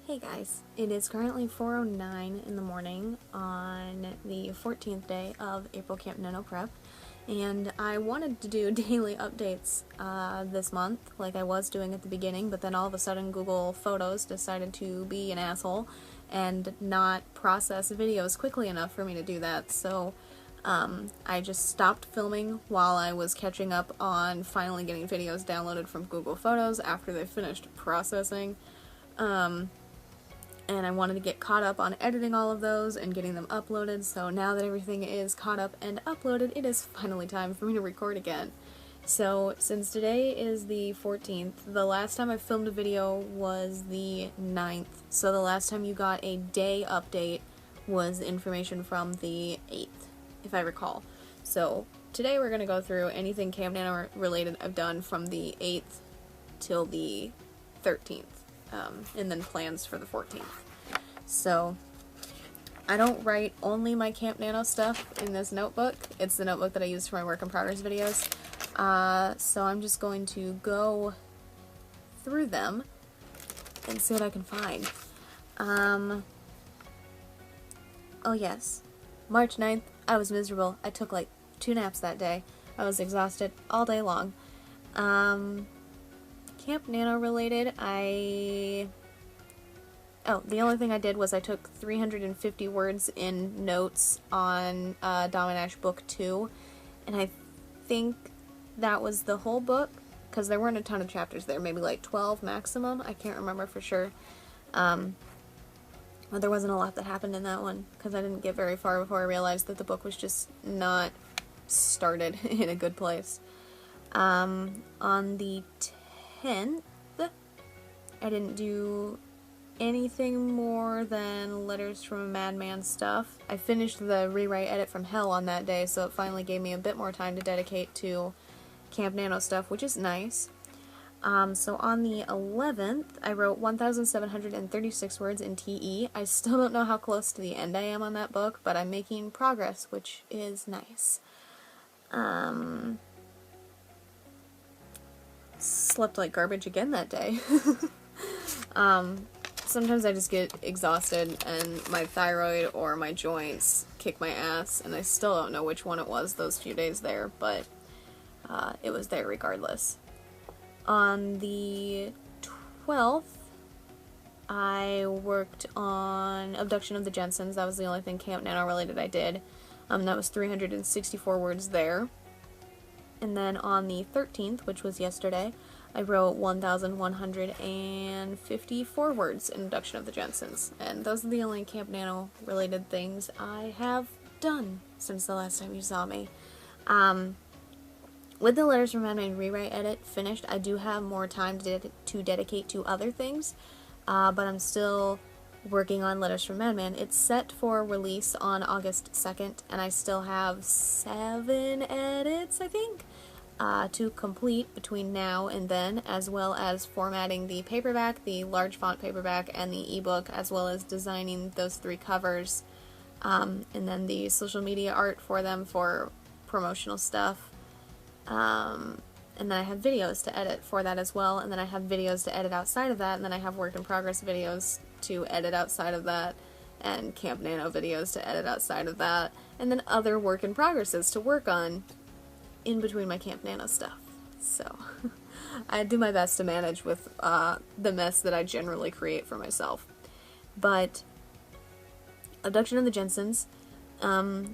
Hey guys, it is currently 4:09 in the morning on the 14th day of April CampNaNo prep, and I wanted to do daily updates this month like I was doing at the beginning, but then all of a sudden Google Photos decided to be an asshole and not process videos quickly enough for me to do that, so I just stopped filming while I was catching up on finally getting videos downloaded from Google Photos after they finished processing. And I wanted to get caught up on editing all of those and getting them uploaded, so now that everything is caught up and uploaded, it is finally time for me to record again. So, since today is the 14th, the last time I filmed a video was the 9th, so the last time you got a day update was information from the 8th, if I recall. So, today we're going to go through anything CampNaNo related I've done from the 8th till the 13th. And then plans for the 14th. So, I don't write only my CampNaNo stuff in this notebook. It's the notebook that I use for my work in progress videos. So I'm just going to go through them and see what I can find. Oh yes, March 9th, I was miserable. I took like 2 naps that day. I was exhausted all day long. CampNaNo related, the only thing I did was I took 350 words in notes on Dominash Book 2, and I think that was the whole book, because there weren't a ton of chapters there, maybe like 12 maximum, I can't remember for sure. But there wasn't a lot that happened in that one, because I didn't get very far before I realized that the book was just not started in a good place. On the 10th, I didn't do anything more than Letters from a Madman stuff. I finished the rewrite edit from Hell on that day, so it finally gave me a bit more time to dedicate to CampNaNo stuff, which is nice. So on the 11th, I wrote 1,736 words in TE. I still don't know how close to the end I am on that book, but I'm making progress, which is nice. Slept like garbage again that day. Sometimes I just get exhausted and my thyroid or my joints kick my ass, and I still don't know which one it was those few days there, but it was there regardless. On the 12th, I worked on Abduction of the Jensens. That was the only thing CampNaNo related I did. That was 364 words there. And then on the 13th, which was yesterday, I wrote 1,154 words in Abduction of the Jensens. And those are the only CampNaNo related things I have done since the last time you saw me. With the Letters from Madman rewrite edit finished, I do have more time to dedicate to other things, but I'm still working on Letters from Madman. It's set for release on August 2nd, and I still have 7 edits, I think, to complete between now and then, as well as formatting the paperback, the large font paperback, and the ebook, as well as designing those 3 covers, and then the social media art for them for promotional stuff. And then I have videos to edit for that as well, and then I have videos to edit outside of that, and then I have work in progress videos to edit outside of that, and CampNaNo videos to edit outside of that, and then other work in progresses to work on in between my CampNaNo stuff. So, I do my best to manage with the mess that I generally create for myself. But Abduction of the Jensens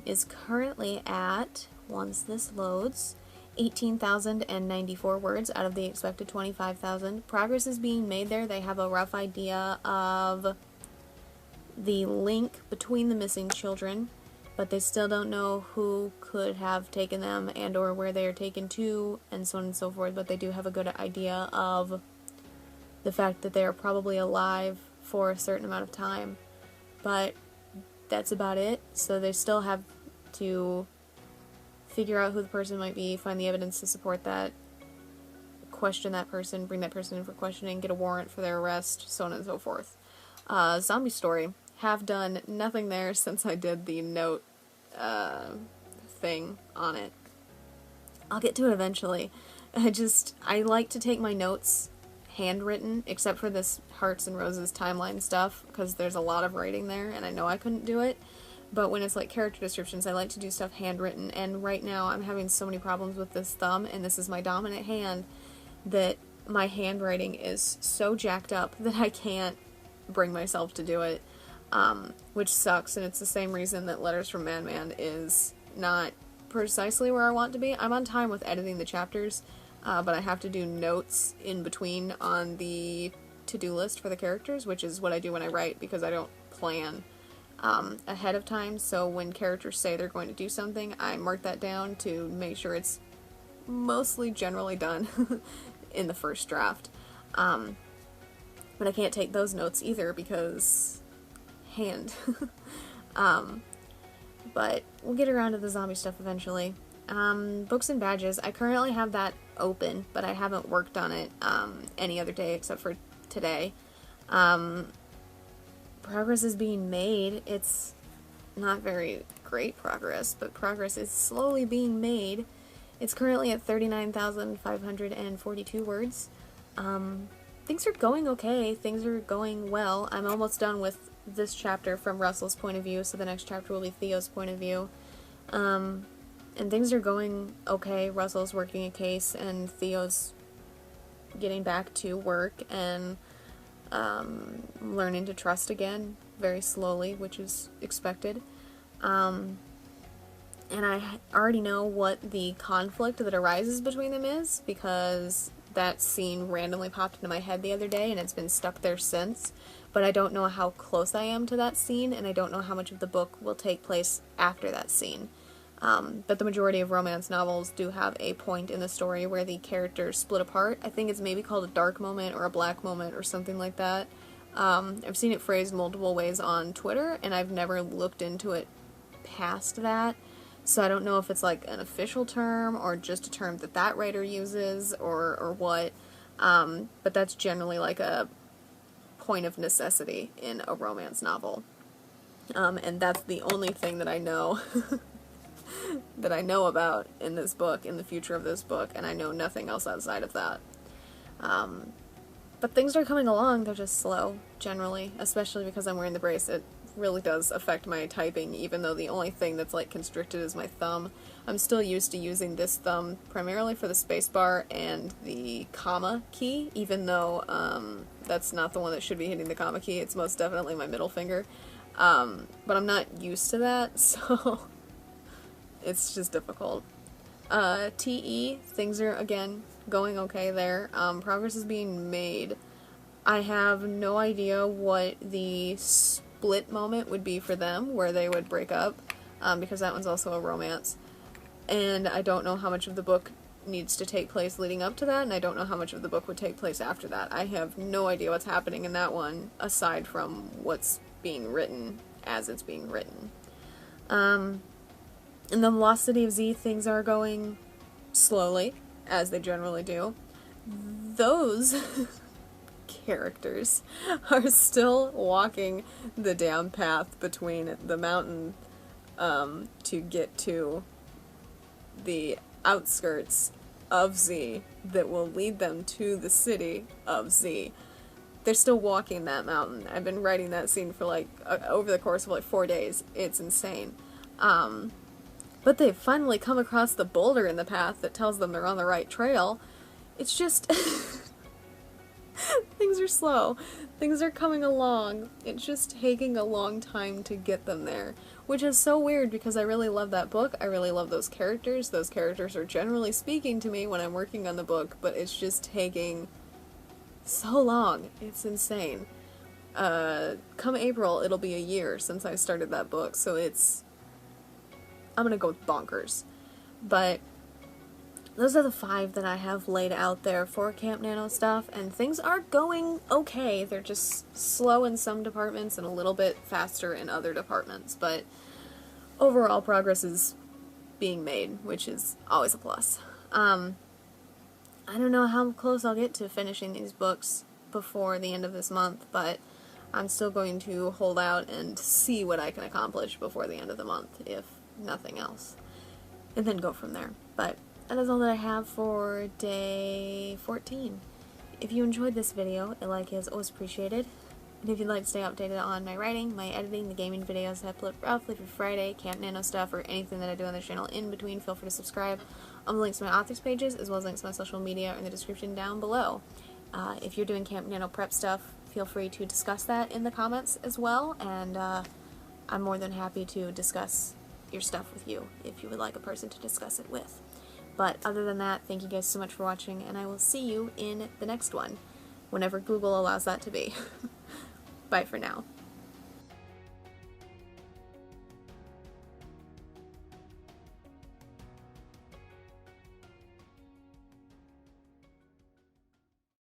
is currently at, once this loads, 18,094 words out of the expected 25,000. Progress is being made there. They have a rough idea of the link between the missing children, but they still don't know who could have taken them and or where they are taken to, and so on and so forth, but they do have a good idea of the fact that they are probably alive for a certain amount of time. But that's about it, so they still have to figure out who the person might be, find the evidence to support that, question that person, bring that person in for questioning, get a warrant for their arrest, so on and so forth. Zombie Story. Have done nothing there since I did the note thing on it. I'll get to it eventually. I like to take my notes handwritten, except for this Hearts and Roses timeline stuff, because there's a lot of writing there, and I know I couldn't do it. But when it's like character descriptions, I like to do stuff handwritten, and right now I'm having so many problems with this thumb, and this is my dominant hand, that my handwriting is so jacked up that I can't bring myself to do it, which sucks, and it's the same reason that Letters from Madman is not precisely where I want to be. I'm on time with editing the chapters, but I have to do notes in between on the to-do list for the characters, which is what I do when I write, because I don't plan ahead of time, so when characters say they're going to do something, I mark that down to make sure it's mostly generally done in the first draft. But I can't take those notes either because hand. But we'll get around to the zombie stuff eventually. Books and badges, I currently have that open, but I haven't worked on it any other day except for today. Progress is being made. It's not very great progress, but progress is slowly being made. It's currently at 39,542 words. Things are going okay. Things are going well. I'm almost done with this chapter from Russell's point of view, so the next chapter will be Theo's point of view. And things are going okay. Russell's working a case, and Theo's getting back to work and learning to trust again, very slowly, which is expected. And I already know what the conflict that arises between them is, because that scene randomly popped into my head the other day, and it's been stuck there since. But I don't know how close I am to that scene, and I don't know how much of the book will take place after that scene. But the majority of romance novels do have a point in the story where the characters split apart. I think it's maybe called a dark moment or a black moment or something like that. I've seen it phrased multiple ways on Twitter, and I've never looked into it past that. So I don't know if it's like an official term or just a term that that writer uses or what. But that's generally like a point of necessity in a romance novel. And that's the only thing that I know that I know about in this book, in the future of this book, and I know nothing else outside of that. But things are coming along, they're just slow, generally, especially because I'm wearing the brace. It really does affect my typing, even though the only thing that's like constricted is my thumb. I'm still used to using this thumb primarily for the spacebar and the comma key, even though that's not the one that should be hitting the comma key. It's most definitely my middle finger. But I'm not used to that, so it's just difficult. TE, things are, again, going okay there. Progress is being made. I have no idea what the split moment would be for them, where they would break up, because that one's also a romance. And I don't know how much of the book needs to take place leading up to that, and I don't know how much of the book would take place after that. I have no idea what's happening in that one, aside from what's being written as it's being written. In the Lost City of Z, things are going slowly, as they generally do. Those characters are still walking the damn path between the mountain to get to the outskirts of Z that will lead them to the city of Z. They're still walking that mountain. I've been writing that scene for like over the course of like 4 days. It's insane. But they've finally come across the boulder in the path that tells them they're on the right trail. It's just things are slow. Things are coming along. It's just taking a long time to get them there, which is so weird because I really love that book. I really love those characters. Those characters are generally speaking to me when I'm working on the book, but it's just taking so long. It's insane. Come April, it'll be a year since I started that book, so I'm gonna go with bonkers. But those are the 5 that I have laid out there for CampNaNo stuff, and things are going okay. They're just slow in some departments and a little bit faster in other departments, but overall progress is being made, which is always a plus. I don't know how close I'll get to finishing these books before the end of this month, but I'm still going to hold out and see what I can accomplish before the end of the month, if nothing else, and then go from there. But that is all that I have for day 14. If you enjoyed this video, a like is always appreciated. And if you'd like to stay updated on my writing, my editing, the gaming videos I upload roughly every Friday, CampNaNo stuff, or anything that I do on the channel in between, feel free to subscribe. The links to my authors pages, as well as links to my social media, are in the description down below. If you're doing CampNaNo prep stuff, feel free to discuss that in the comments as well, and I'm more than happy to discuss your stuff with you if you would like a person to discuss it with. But other than that, thank you guys so much for watching, and I will see you in the next one, whenever Google allows that to be. Bye for now.